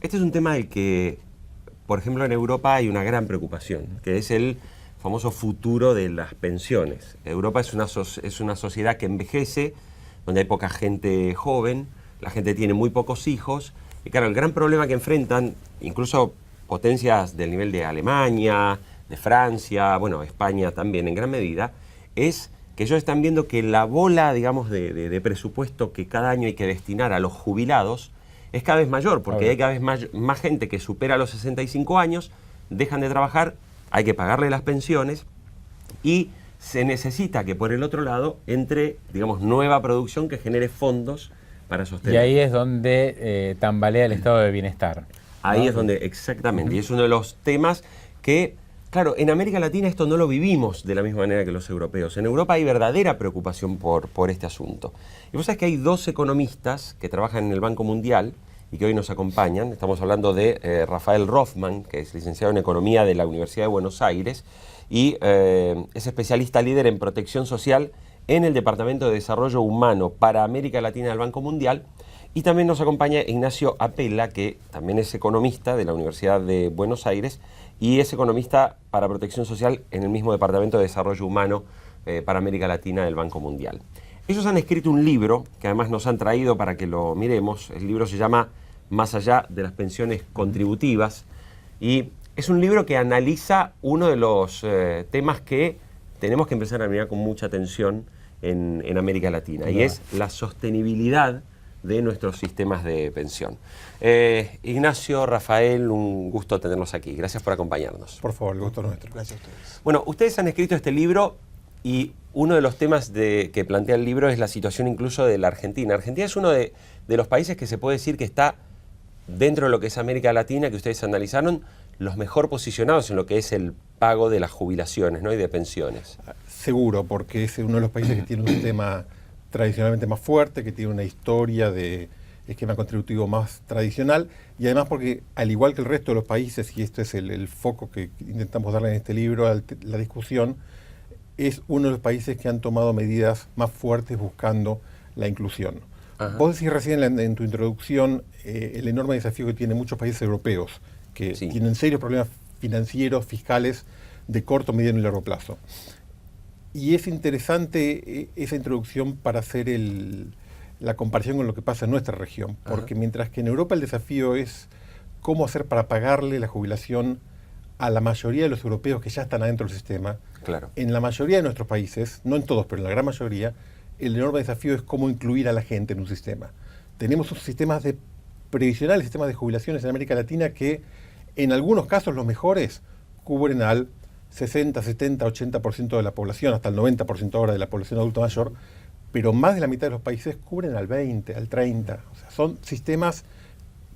Este es un tema del que, por ejemplo, en Europa hay una gran preocupación, que es el famoso futuro de las pensiones. Europa es una sociedad que envejece, donde hay poca gente joven, la gente tiene muy pocos hijos, y claro, el gran problema que enfrentan, incluso potencias del nivel de Alemania, de Francia, bueno, España también en gran medida, es que ellos están viendo que la bola, digamos, de presupuesto que cada año hay que destinar a los jubilados es cada vez mayor, porque hay cada vez más gente que supera los 65 años, dejan de trabajar, hay que pagarle las pensiones y se necesita que por el otro lado entre, digamos, nueva producción que genere fondos para sostener. Y ahí es donde tambalea el estado de bienestar, ¿no? Ahí es donde, exactamente, y es uno de los temas que, claro, en América Latina esto no lo vivimos de la misma manera que los europeos. En Europa hay verdadera preocupación por este asunto. Y vos sabés que hay dos economistas que trabajan en el Banco Mundial y que hoy nos acompañan. Estamos hablando de Rafael Rothman, que es licenciado en Economía de la Universidad de Buenos Aires y es especialista líder en protección social en el Departamento de Desarrollo Humano para América Latina del Banco Mundial. Y también nos acompaña Ignacio Apela, que también es economista de la Universidad de Buenos Aires y es economista para protección social en el mismo Departamento de Desarrollo Humano para América Latina del Banco Mundial. Ellos han escrito un libro que además nos han traído para que lo miremos. El libro se llama Más allá de las pensiones contributivas y es un libro que analiza uno de los temas que tenemos que empezar a mirar con mucha atención en América Latina, y es la sostenibilidad de nuestros sistemas de pensión. Ignacio, Rafael, un gusto tenerlos aquí. Gracias por acompañarnos. Por favor, el gusto nuestro. Gracias a ustedes. Bueno, ustedes han escrito este libro y uno de los temas que plantea el libro es la situación incluso de la Argentina. Argentina es uno de los países que se puede decir que está dentro de lo que es América Latina, que ustedes analizaron, los mejor posicionados en lo que es el pago de las jubilaciones, ¿no? Y de pensiones. Seguro, porque es uno de los países que tiene un sistema tradicionalmente más fuerte, que tiene una historia de esquema contributivo más tradicional, y además porque, al igual que el resto de los países, y este es el foco que intentamos darle en este libro a la discusión, es uno de los países que han tomado medidas más fuertes buscando la inclusión. Ajá. Vos decís recién en tu introducción el enorme desafío que tienen muchos países europeos, que tienen serios problemas financieros, fiscales, de corto, mediano y largo plazo. Y es interesante esa introducción para hacer la comparación con lo que pasa en nuestra región, porque mientras que en Europa el desafío es cómo hacer para pagarle la jubilación a la mayoría de los europeos que ya están adentro del sistema, en la mayoría de nuestros países, no en todos, pero en la gran mayoría, el enorme desafío es cómo incluir a la gente en un sistema. Tenemos sistemas previsionales, sistemas de jubilaciones en América Latina que en algunos casos los mejores cubren al 60, 70, 80% de la población, hasta el 90% ahora de la población adulta mayor, pero más de la mitad de los países cubren al 20, al 30. O sea, son sistemas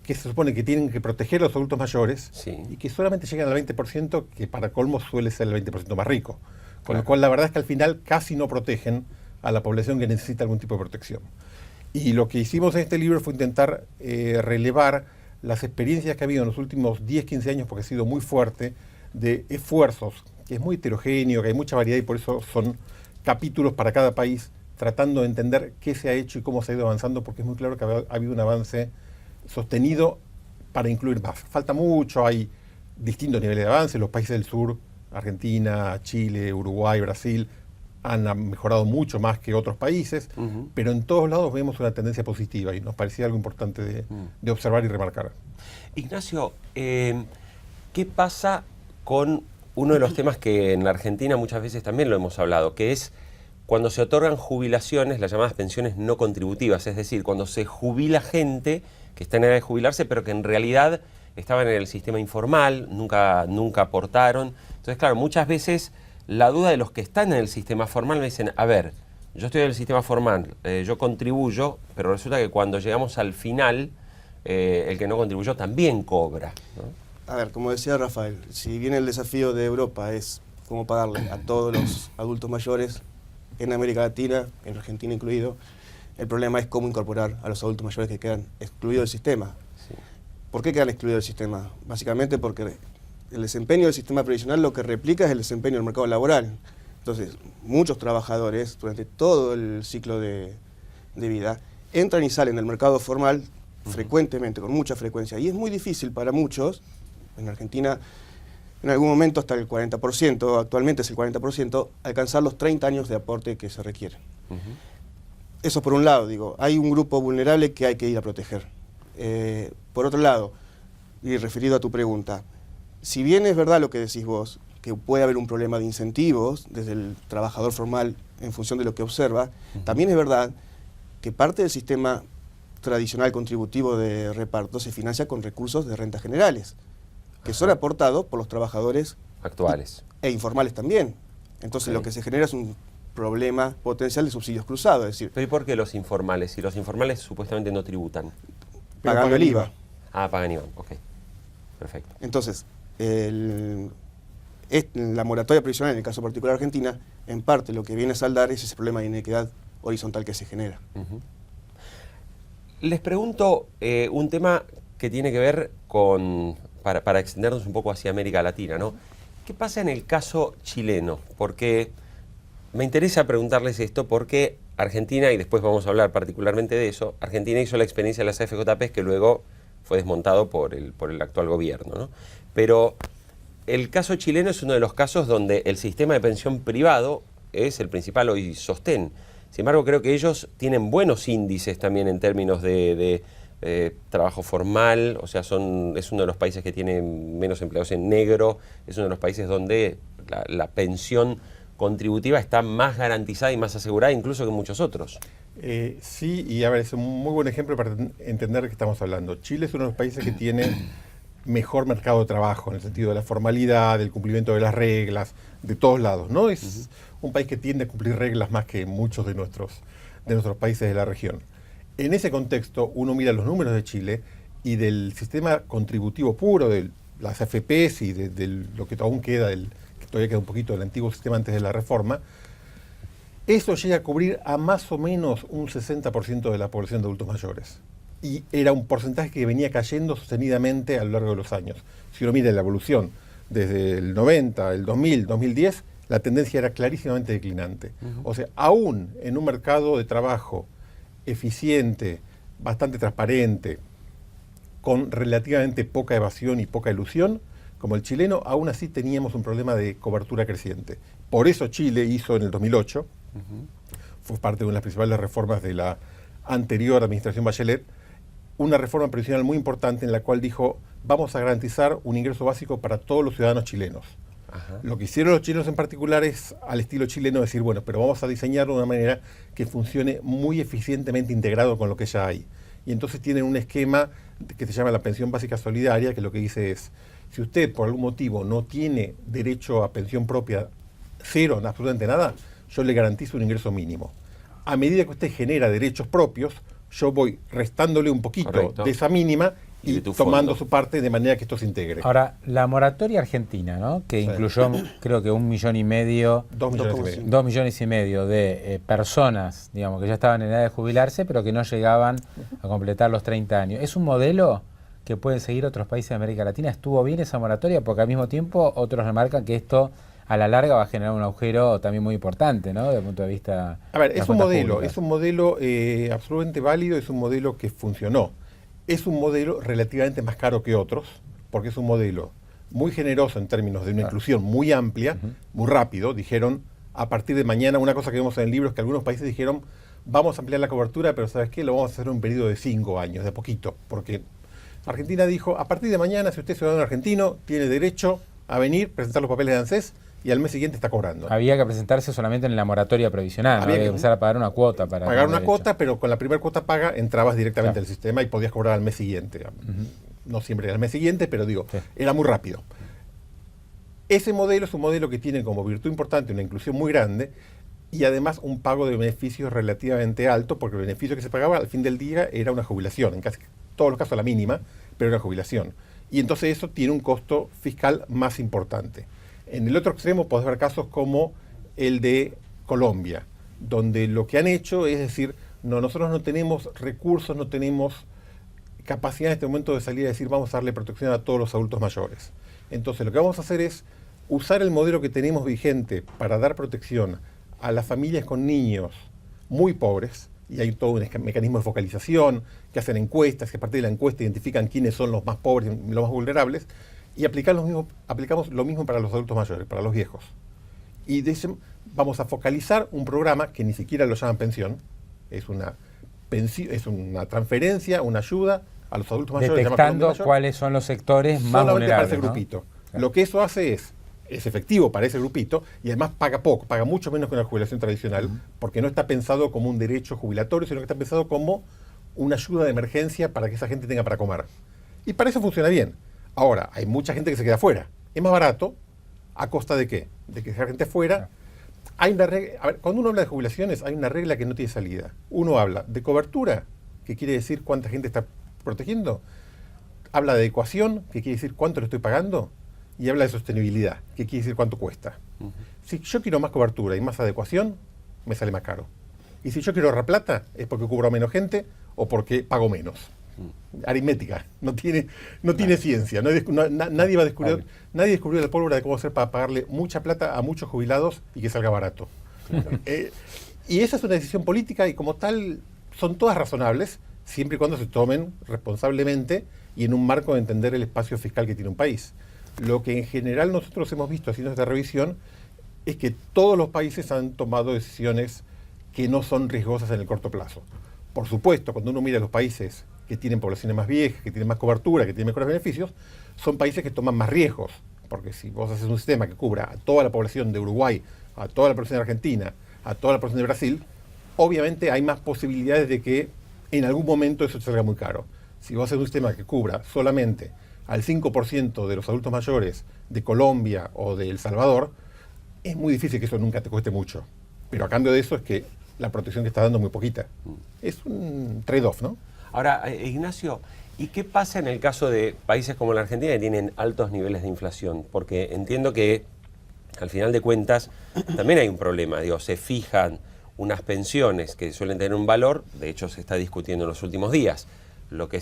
que se supone que tienen que proteger a los adultos mayores y que solamente llegan al 20%, que para colmo suele ser el 20% más rico. Con lo cual la verdad es que al final casi no protegen a la población que necesita algún tipo de protección. Y lo que hicimos en este libro fue intentar relevar las experiencias que ha habido en los últimos 10, 15 años, porque ha sido muy fuerte, de esfuerzos, que es muy heterogéneo, que hay mucha variedad y por eso son capítulos para cada país, tratando de entender qué se ha hecho y cómo se ha ido avanzando, porque es muy claro que ha habido un avance sostenido para incluir más. Falta mucho, hay distintos niveles de avance. Los países del sur, Argentina, Chile, Uruguay, Brasil, han mejorado mucho más que otros países, pero en todos lados vemos una tendencia positiva y nos parecía algo importante de observar y remarcar. Ignacio, ¿qué pasa con uno de los temas que en la Argentina muchas veces también lo hemos hablado, que es cuando se otorgan jubilaciones, las llamadas pensiones no contributivas, es decir, cuando se jubila gente que está en edad de jubilarse, pero que en realidad estaban en el sistema informal, nunca aportaron? Entonces, claro, muchas veces la duda de los que están en el sistema formal me dicen, a ver, yo estoy en el sistema formal, yo contribuyo, pero resulta que cuando llegamos al final, el que no contribuyó también cobra, ¿no? A ver, como decía Rafael, si bien el desafío de Europa es cómo pagarle a todos los adultos mayores en América Latina, en Argentina incluido, el problema es cómo incorporar a los adultos mayores que quedan excluidos del sistema. ¿Por qué quedan excluidos del sistema? Básicamente porque el desempeño del sistema previsional lo que replica es el desempeño del mercado laboral. Entonces, muchos trabajadores durante todo el ciclo de vida entran y salen del mercado formal frecuentemente, con mucha frecuencia. Y es muy difícil para muchos, en Argentina en algún momento hasta el 40%, actualmente es el 40%, alcanzar los 30 años de aporte que se requiere. Eso por un lado, digo, hay un grupo vulnerable que hay que ir a proteger. Por otro lado, y referido a tu pregunta, si bien es verdad lo que decís vos, que puede haber un problema de incentivos desde el trabajador formal en función de lo que observa, también es verdad que parte del sistema tradicional contributivo de reparto se financia con recursos de rentas generales, que son aportados por los trabajadores actuales e informales también. Entonces lo que se genera es un problema potencial de subsidios cruzados, es decir, ¿Pero y por qué los informales? Si los informales supuestamente no tributan. pagando el IVA. Ah, pagan IVA, ok. Perfecto. Entonces, la moratoria provisional, en el caso particular de Argentina, en parte lo que viene a saldar es ese problema de inequidad horizontal que se genera. Les pregunto un tema que tiene que ver con, para extendernos un poco hacia América Latina, ¿no? ¿Qué pasa en el caso chileno? Porque me interesa preguntarles esto porque Argentina, y después vamos a hablar particularmente de eso, Argentina hizo la experiencia de las AFJP que luego fue desmontado por el actual gobierno, ¿no? Pero el caso chileno es uno de los casos donde el sistema de pensión privado es el principal hoy sostén. Sin embargo, creo que ellos tienen buenos índices también en términos de trabajo formal, o sea, es uno de los países que tiene menos empleados en negro, es uno de los países donde la pensión contributiva está más garantizada y más asegurada incluso que muchos otros. Sí, y a ver, es un muy buen ejemplo para entender de qué estamos hablando. Chile es uno de los países que tiene mejor mercado de trabajo, en el sentido de la formalidad, del cumplimiento de las reglas, de todos lados, ¿no? Es un país que tiende a cumplir reglas más que muchos de nuestros países de la región. En ese contexto, uno mira los números de Chile y del sistema contributivo puro, de las AFPs y de lo que aún queda, que todavía queda un poquito del antiguo sistema antes de la reforma, eso llega a cubrir a más o menos un 60% de la población de adultos mayores. Y era un porcentaje que venía cayendo sostenidamente a lo largo de los años. Si uno mira la evolución desde el 90, el 2000, 2010, la tendencia era clarísimamente declinante. O sea, aún en un mercado de trabajo eficiente, bastante transparente, con relativamente poca evasión y poca elusión, como el chileno, aún así teníamos un problema de cobertura creciente. Por eso Chile hizo en el 2008, fue parte de una de las principales reformas de la anterior administración Bachelet, una reforma previsional muy importante en la cual dijo, vamos a garantizar un ingreso básico para todos los ciudadanos chilenos. Lo que hicieron los chilenos en particular es, al estilo chileno, decir, bueno, pero vamos a diseñarlo de una manera que funcione muy eficientemente integrado con lo que ya hay. Y entonces tienen un esquema que se llama la pensión básica solidaria, que lo que dice es, si usted por algún motivo no tiene derecho a pensión propia, cero, absolutamente nada, yo le garantizo un ingreso mínimo. A medida que usted genera derechos propios, yo voy restándole un poquito de esa mínima y tomando su parte de manera que esto se integre. Ahora, la moratoria argentina, ¿no? Que incluyó creo que 1,5 millones, 2,5 millones de personas, digamos, que ya estaban en edad de jubilarse, pero que no llegaban a completar los 30 años. ¿Es un modelo que pueden seguir otros países de América Latina? ¿Estuvo bien esa moratoria? Porque al mismo tiempo otros remarcan que esto a la larga va a generar un agujero también muy importante, ¿no? Desde el punto de vista... A ver, es un modelo absolutamente válido, es un modelo que funcionó. Es un modelo relativamente más caro que otros, porque es un modelo muy generoso en términos de una inclusión muy amplia, muy rápido. Dijeron, a partir de mañana, una cosa que vemos en el libro es que algunos países dijeron, vamos a ampliar la cobertura, pero ¿sabes qué? Lo vamos a hacer en un periodo de 5 años, de a poquito, porque Argentina dijo, a partir de mañana, si usted es ciudadano argentino, tiene derecho a venir, presentar los papeles de ANSES, y al mes siguiente está cobrando. Había que presentarse solamente en la moratoria provisional, había que empezar a pagar una cuota para... Pagar una cuota, pero con la primera cuota paga entrabas directamente al sistema y podías cobrar al mes siguiente. No siempre era al mes siguiente, pero digo, era muy rápido. Ese modelo es un modelo que tiene como virtud importante una inclusión muy grande y además un pago de beneficios relativamente alto, porque el beneficio que se pagaba al fin del día era una jubilación, en casi todos los casos la mínima, pero era una jubilación. Y entonces eso tiene un costo fiscal más importante. En el otro extremo podés ver casos como el de Colombia, donde lo que han hecho es decir, no, nosotros no tenemos recursos, no tenemos capacidad en este momento de salir a decir vamos a darle protección a todos los adultos mayores. Entonces lo que vamos a hacer es usar el modelo que tenemos vigente para dar protección a las familias con niños muy pobres, y hay todo un mecanismo de focalización, que hacen encuestas, que a partir de la encuesta identifican quiénes son los más pobres y los más vulnerables, y aplicamos lo mismo para los adultos mayores, para los viejos. Y vamos a focalizar un programa que ni siquiera lo llaman pensión, es una transferencia, una ayuda a los adultos mayores. Detectando cuáles son los sectores más vulnerables. Para ese grupito. Claro. Lo que eso hace es efectivo para ese grupito y además paga poco, paga mucho menos que una jubilación tradicional, porque no está pensado como un derecho jubilatorio, sino que está pensado como una ayuda de emergencia para que esa gente tenga para comer. Y para eso funciona bien. Ahora, hay mucha gente que se queda fuera. Es más barato, ¿a costa de qué? De que esa gente fuera. Hay una regla, a ver, cuando uno habla de jubilaciones, hay una regla que no tiene salida. Uno habla de cobertura, que quiere decir cuánta gente está protegiendo. Habla de adecuación, que quiere decir cuánto le estoy pagando. Y habla de sostenibilidad, que quiere decir cuánto cuesta. Si yo quiero más cobertura y más adecuación, me sale más caro. Y si yo quiero ahorrar plata, es porque cubro menos gente o porque pago menos. Aritmética, no tiene ciencia. Nadie descubrió la pólvora de cómo hacer para pagarle mucha plata a muchos jubilados y que salga barato. Y esa es una decisión política y como tal son todas razonables, siempre y cuando se tomen responsablemente y en un marco de entender el espacio fiscal que tiene un país. Lo que en general nosotros hemos visto haciendo esta revisión es que todos los países han tomado decisiones que no son riesgosas en el corto plazo. Por supuesto, cuando uno mira los países que tienen poblaciones más viejas, que tienen más cobertura, que tienen mejores beneficios, son países que toman más riesgos. Porque si vos haces un sistema que cubra a toda la población de Uruguay, a toda la población de Argentina, a toda la población de Brasil, obviamente hay más posibilidades de que en algún momento eso te salga muy caro. Si vos haces un sistema que cubra solamente al 5% de los adultos mayores de Colombia o de El Salvador, es muy difícil que eso nunca te cueste mucho. Pero a cambio de eso es que la protección que está dando es muy poquita. Es un trade-off, ¿no? Ahora, Ignacio, ¿y qué pasa en el caso de países como la Argentina que tienen altos niveles de inflación? Porque entiendo que, al final de cuentas, también hay un problema. Digo, se fijan unas pensiones que suelen tener un valor, de hecho se está discutiendo en los últimos días. Lo que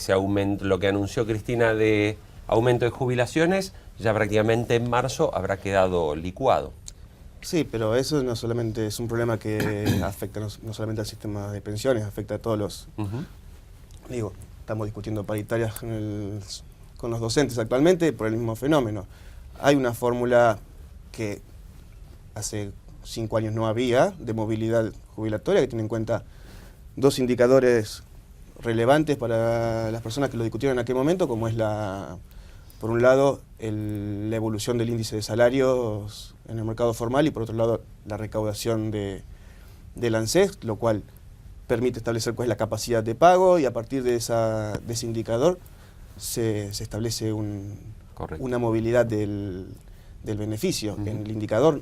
anunció Cristina de aumento de jubilaciones, ya prácticamente en marzo habrá quedado licuado. Sí, pero eso no solamente es un problema que afecta no solamente al sistema de pensiones, afecta a todos los... Digo, estamos discutiendo paritarias con los docentes actualmente por el mismo fenómeno. Hay una fórmula que hace 5 años no había de movilidad jubilatoria que tiene en cuenta dos indicadores relevantes para las personas que lo discutieron en aquel momento, como es por un lado la evolución del índice de salarios en el mercado formal y por otro lado la recaudación del ANSES, lo cual permite establecer cuál es la capacidad de pago y a partir de ese indicador se establece una movilidad del beneficio. En el indicador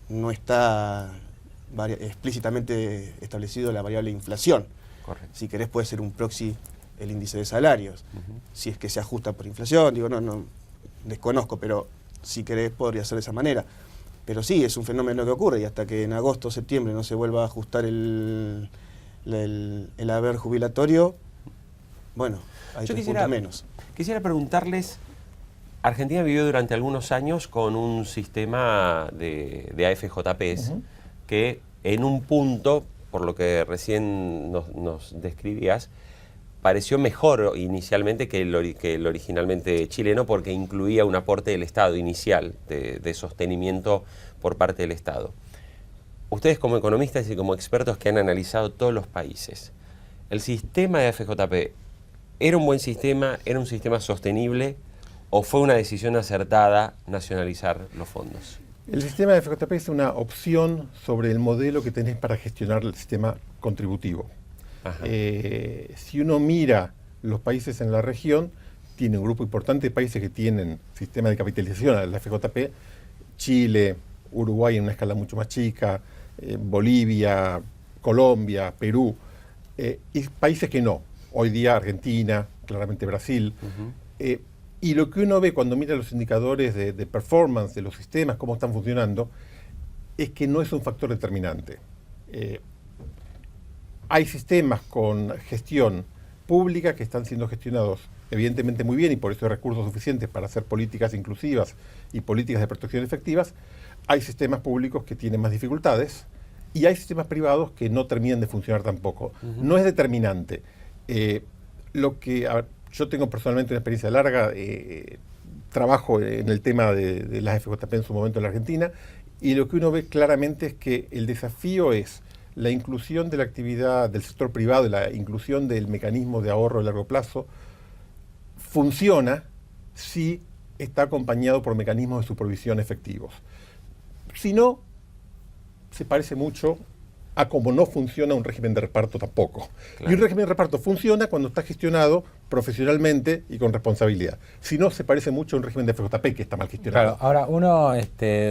no está explícitamente establecido la variable inflación. Correcto. Si querés puede ser un proxy el índice de salarios, si es que se ajusta por inflación, digo, no desconozco, pero si querés podría ser de esa manera. Pero sí, es un fenómeno que ocurre y hasta que en agosto o septiembre no se vuelva a ajustar el haber jubilatorio, bueno, hay que juntar menos. Quisiera preguntarles, Argentina vivió durante algunos años con un sistema de AFJPs que en un punto, por lo que recién nos describías, pareció mejor inicialmente que el originalmente chileno porque incluía un aporte del Estado inicial de sostenimiento por parte del Estado. Ustedes como economistas y como expertos que han analizado todos los países, ¿el sistema de AFJP era un buen sistema, era un sistema sostenible o fue una decisión acertada nacionalizar los fondos? El sistema de AFJP es una opción sobre el modelo que tenés para gestionar el sistema contributivo. Si uno mira los países en la región, tiene un grupo importante de países que tienen sistema de capitalización a la FJP, Chile, Uruguay en una escala mucho más chica, Bolivia, Colombia, Perú, y países que no. Hoy día Argentina, claramente Brasil. Y lo que uno ve cuando mira los indicadores de performance de los sistemas, cómo están funcionando, es que no es un factor determinante. Hay sistemas con gestión pública que están siendo gestionados evidentemente muy bien y por eso hay recursos suficientes para hacer políticas inclusivas y políticas de protección efectivas. Hay sistemas públicos que tienen más dificultades y hay sistemas privados que no terminan de funcionar tampoco. No es determinante. Yo tengo personalmente una experiencia larga, trabajo en el tema de las FJP en su momento en la Argentina, y lo que uno ve claramente es que el desafío es la inclusión de la actividad del sector privado, la inclusión del mecanismo de ahorro a largo plazo, funciona si está acompañado por mecanismos de supervisión efectivos. Si no, se parece mucho a cómo no funciona un régimen de reparto tampoco. Claro. Y un régimen de reparto funciona cuando está gestionado profesionalmente y con responsabilidad. Si no, se parece mucho a un régimen de FJP que está mal gestionado. Claro, ahora uno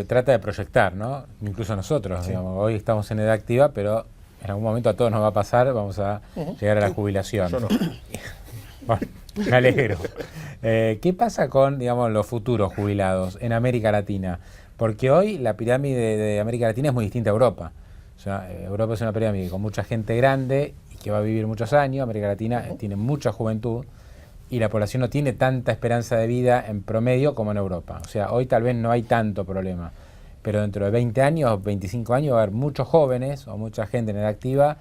trata de proyectar, ¿no? Incluso nosotros, digamos, hoy estamos en edad activa, pero en algún momento a todos nos va a pasar, vamos a llegar a la jubilación. Yo no. Bueno, me alegro. ¿Qué pasa con, digamos, los futuros jubilados en América Latina? Porque hoy la pirámide de América Latina es muy distinta a Europa. O sea, Europa es una pirámide con mucha gente grande y que va a vivir muchos años. América Latina tiene mucha juventud y la población no tiene tanta esperanza de vida en promedio como en Europa. O sea, hoy tal vez no hay tanto problema, pero dentro de 20 años, 25 años va a haber muchos jóvenes o mucha gente en edad activa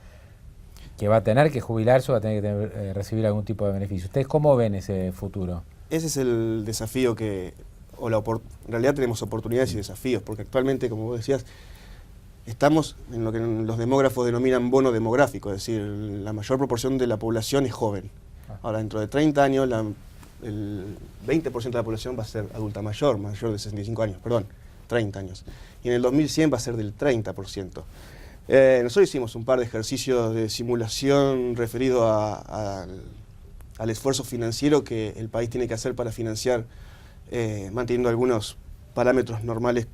que va a tener que jubilarse o va a tener que recibir algún tipo de beneficio. ¿Ustedes cómo ven ese futuro? Ese es el desafío en realidad tenemos oportunidades y desafíos, porque actualmente, como vos decías, estamos en lo que los demógrafos denominan bono demográfico, es decir, la mayor proporción de la población es joven. Ahora, dentro de 30 años, el 20% de la población va a ser adulta mayor de 65 años, 30 años. Y en el 2100 va a ser del 30%. Nosotros hicimos un par de ejercicios de simulación referido al esfuerzo financiero que el país tiene que hacer para financiar, manteniendo algunos parámetros normales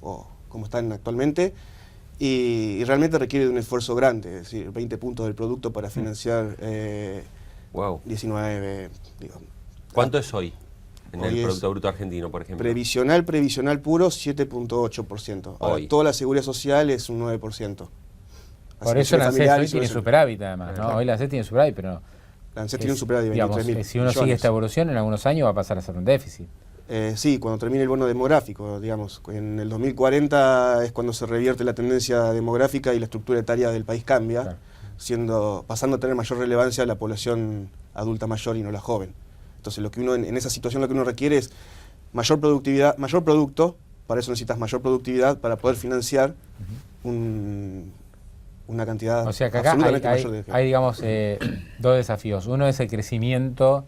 o como están actualmente, y realmente requiere de un esfuerzo grande, es decir, 20 puntos del producto para financiar 19... Digo, ¿cuánto es hoy en hoy el Producto Bruto Argentino, por ejemplo? Previsional puro, 7.8%. Ahora, toda la seguridad social es un 9%. Por eso la ANSES hoy tiene superávit, además, ¿no? Hoy la ANSES tiene superávit, pero... La ANSES tiene un superávit de 23.000 si uno sigue esta evolución, en algunos años va a pasar a ser un déficit. Sí, cuando termine el bono demográfico, digamos. En el 2040 es cuando se revierte la tendencia demográfica y la estructura etaria del país cambia, claro, pasando a tener mayor relevancia la población adulta mayor y no la joven. Entonces, lo que uno en esa situación lo que uno requiere es mayor productividad, mayor producto. Para eso necesitas mayor productividad para poder financiar una cantidad. O sea que acá hay digamos, dos desafíos. Uno es el crecimiento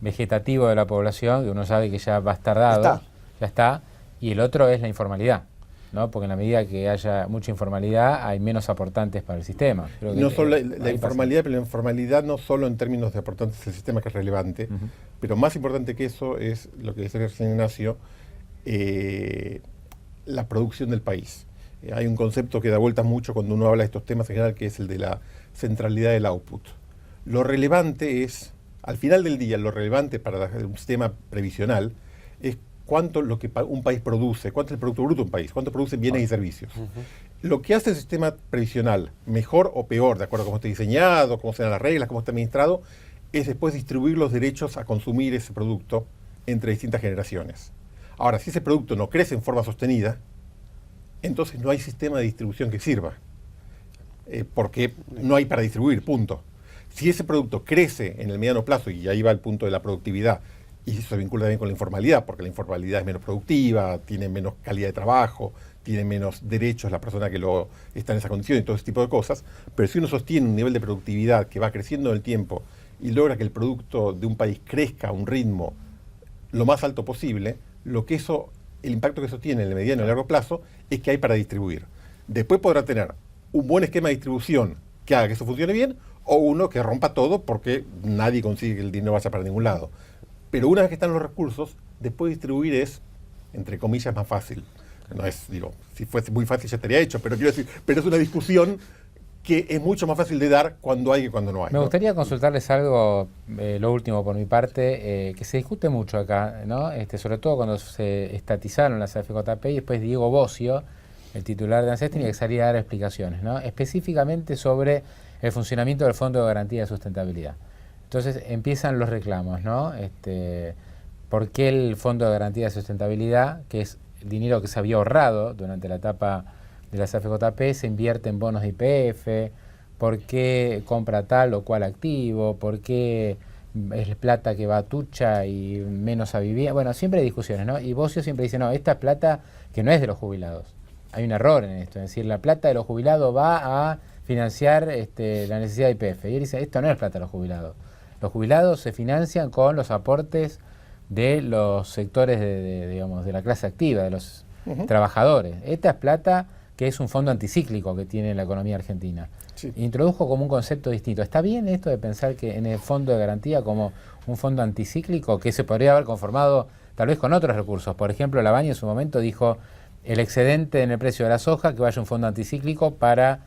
vegetativo de la población, que uno sabe que ya va a estar dado, ya está, y el otro es la informalidad, ¿no? Porque en la medida que haya mucha informalidad hay menos aportantes para el sistema. Creo que no solo la informalidad, pero la informalidad no solo en términos de aportantes del sistema, que es relevante, pero más importante que eso es lo que decía Ignacio, la producción del país. Hay un concepto que da vueltas mucho cuando uno habla de estos temas en general, que es el de la centralidad del output. Lo relevante es, al final del día, lo relevante para un sistema previsional es cuánto lo que un país produce, cuánto es el Producto Bruto de un país, cuánto produce bienes y servicios. Lo que hace el sistema previsional, mejor o peor, de acuerdo a cómo esté diseñado, cómo sean las reglas, cómo esté administrado, es después distribuir los derechos a consumir ese producto entre distintas generaciones. Ahora, si ese producto no crece en forma sostenida, entonces no hay sistema de distribución que sirva, porque no hay para distribuir, punto. Si ese producto crece en el mediano plazo, y ahí va el punto de la productividad, y eso se vincula también con la informalidad, porque la informalidad es menos productiva, tiene menos calidad de trabajo, tiene menos derechos la persona que está en esa condición y todo ese tipo de cosas, pero si uno sostiene un nivel de productividad que va creciendo en el tiempo y logra que el producto de un país crezca a un ritmo lo más alto posible, el impacto que eso tiene en el mediano y largo plazo es que hay para distribuir. Después podrá tener un buen esquema de distribución que haga que eso funcione bien, o uno que rompa todo porque nadie consigue que el dinero vaya para ningún lado. Pero una vez que están los recursos, después distribuir es, entre comillas, más fácil. No es, si fuese muy fácil ya estaría hecho, pero quiero decir, pero es una discusión que es mucho más fácil de dar cuando hay que cuando no hay. Me gustaría consultarles algo, lo último por mi parte, que se discute mucho acá, ¿no? Sobre todo cuando se estatizaron las AFJP y después Diego Bocio, el titular de ANSES, tenía que salir a dar explicaciones, ¿no? Específicamente sobre el funcionamiento del Fondo de Garantía de Sustentabilidad. Entonces empiezan los reclamos, ¿no? ¿Por qué el Fondo de Garantía de Sustentabilidad, que es dinero que se había ahorrado durante la etapa de las AFJP se invierte en bonos de YPF, por qué compra tal o cual activo, por qué es plata que va a tucha y menos a vivienda. Bueno, siempre hay discusiones, ¿no? Y Bossio siempre dice, no, esta es plata que no es de los jubilados. Hay un error en esto, es decir, la plata de los jubilados va a financiar la necesidad de YPF. Y él dice, esto no es plata de los jubilados. Los jubilados se financian con los aportes de los sectores digamos, de la clase activa, de los trabajadores. Esta es plata que es un fondo anticíclico que tiene la economía argentina. Sí. Introdujo como un concepto distinto. ¿Está bien esto de pensar que en el fondo de garantía como un fondo anticíclico que se podría haber conformado tal vez con otros recursos? Por ejemplo, Lavagna en su momento dijo el excedente en el precio de la soja que vaya a un fondo anticíclico para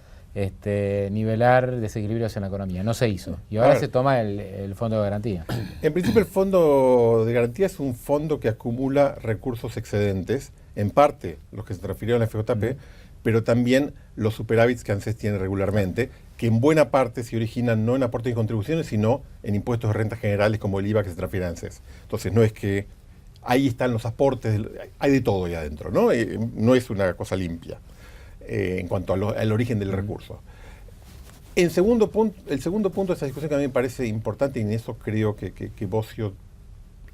nivelar desequilibrios en la economía. No se hizo. Y ahora se toma el fondo de garantía. En principio el fondo de garantía es un fondo que acumula recursos excedentes, en parte los que se refirieron a la FJP, pero también los superávits que ANSES tiene regularmente, que en buena parte se originan no en aportes y contribuciones, sino en impuestos de rentas generales como el IVA que se transfiere a ANSES. Entonces no es que ahí están los aportes, hay de todo ahí adentro, ¿no? No es una cosa limpia en cuanto al origen del recurso. El segundo punto de esta discusión que a mí me parece importante, y en eso creo que Bossio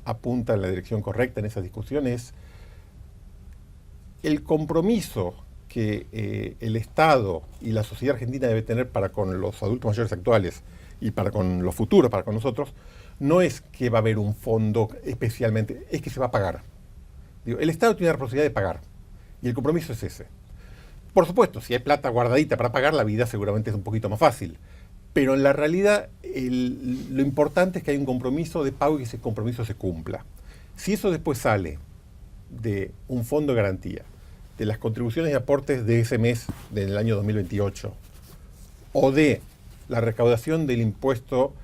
apunta en la dirección correcta en esa discusión, es el compromiso que el Estado y la sociedad argentina debe tener para con los adultos mayores actuales y para con los futuros, para con nosotros, no es que va a haber un fondo especialmente, es que se va a pagar. Digo, el Estado tiene la responsabilidad de pagar, y el compromiso es ese. Por supuesto, si hay plata guardadita para pagar, la vida seguramente es un poquito más fácil. Pero en la realidad, lo importante es que hay un compromiso de pago y que ese compromiso se cumpla. Si eso después sale de un fondo de garantía, de las contribuciones y aportes de ese mes del año 2028, o de la recaudación del impuesto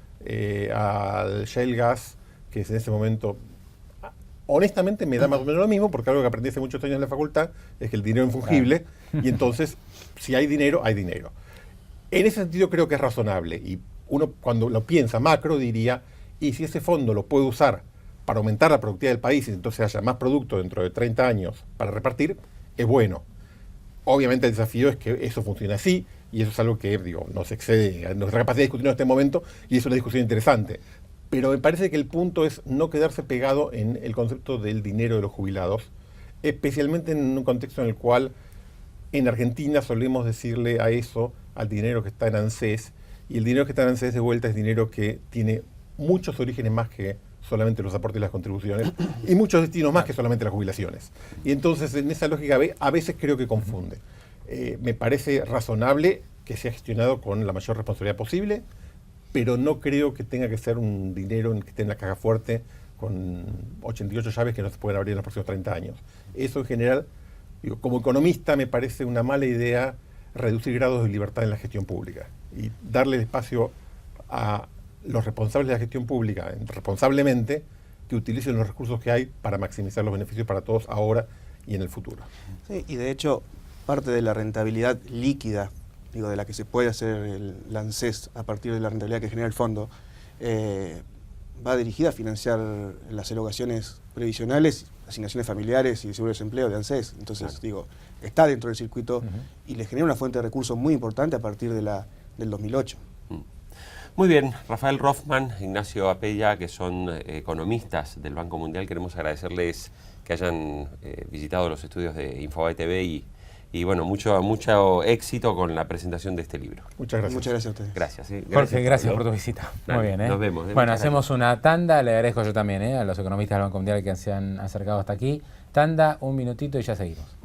al shale gas, que es en ese momento, honestamente me da más o menos lo mismo, porque algo que aprendí hace muchos años en la facultad es que el dinero es infungible, y entonces si hay dinero, hay dinero. En ese sentido creo que es razonable, y uno cuando lo piensa macro diría, y si ese fondo lo puede usar para aumentar la productividad del país y entonces haya más producto dentro de 30 años para repartir, es bueno. Obviamente el desafío es que eso funcione así, y eso es algo que, digo, nos excede a nuestra capacidad de discutir en este momento, y es una discusión interesante. Pero me parece que el punto es no quedarse pegado en el concepto del dinero de los jubilados, especialmente en un contexto en el cual en Argentina solemos decirle a eso, al dinero que está en ANSES, y el dinero que está en ANSES de vuelta es dinero que tiene muchos orígenes más que solamente los aportes y las contribuciones, y muchos destinos más que solamente las jubilaciones. Y entonces en esa lógica a veces creo que confunde. Me parece razonable que sea gestionado con la mayor responsabilidad posible, pero no creo que tenga que ser un dinero que esté en la caja fuerte con 88 llaves que no se pueden abrir en los próximos 30 años. Eso en general, digo, como economista me parece una mala idea reducir grados de libertad en la gestión pública y darle espacio a los responsables de la gestión pública, responsablemente, que utilicen los recursos que hay para maximizar los beneficios para todos ahora y en el futuro. Sí, y de hecho, parte de la rentabilidad líquida, digo, de la que se puede hacer el ANSES a partir de la rentabilidad que genera el fondo, va dirigida a financiar las erogaciones previsionales, asignaciones familiares y seguro de desempleo de ANSES. Entonces, digo, está dentro del circuito y le genera una fuente de recursos muy importante a partir de del 2008. Muy bien, Rafael Rothman, Ignacio Apella, que son economistas del Banco Mundial, queremos agradecerles que hayan visitado los estudios de Infobae TV y bueno, mucho éxito con la presentación de este libro. Muchas gracias. Muchas gracias a ustedes. Gracias. Jorge, gracias por tu visita. Dale, muy bien. Nos vemos. Bueno, hacemos una tanda, le agradezco yo también a los economistas del Banco Mundial que se han acercado hasta aquí. Tanda, un minutito y ya seguimos.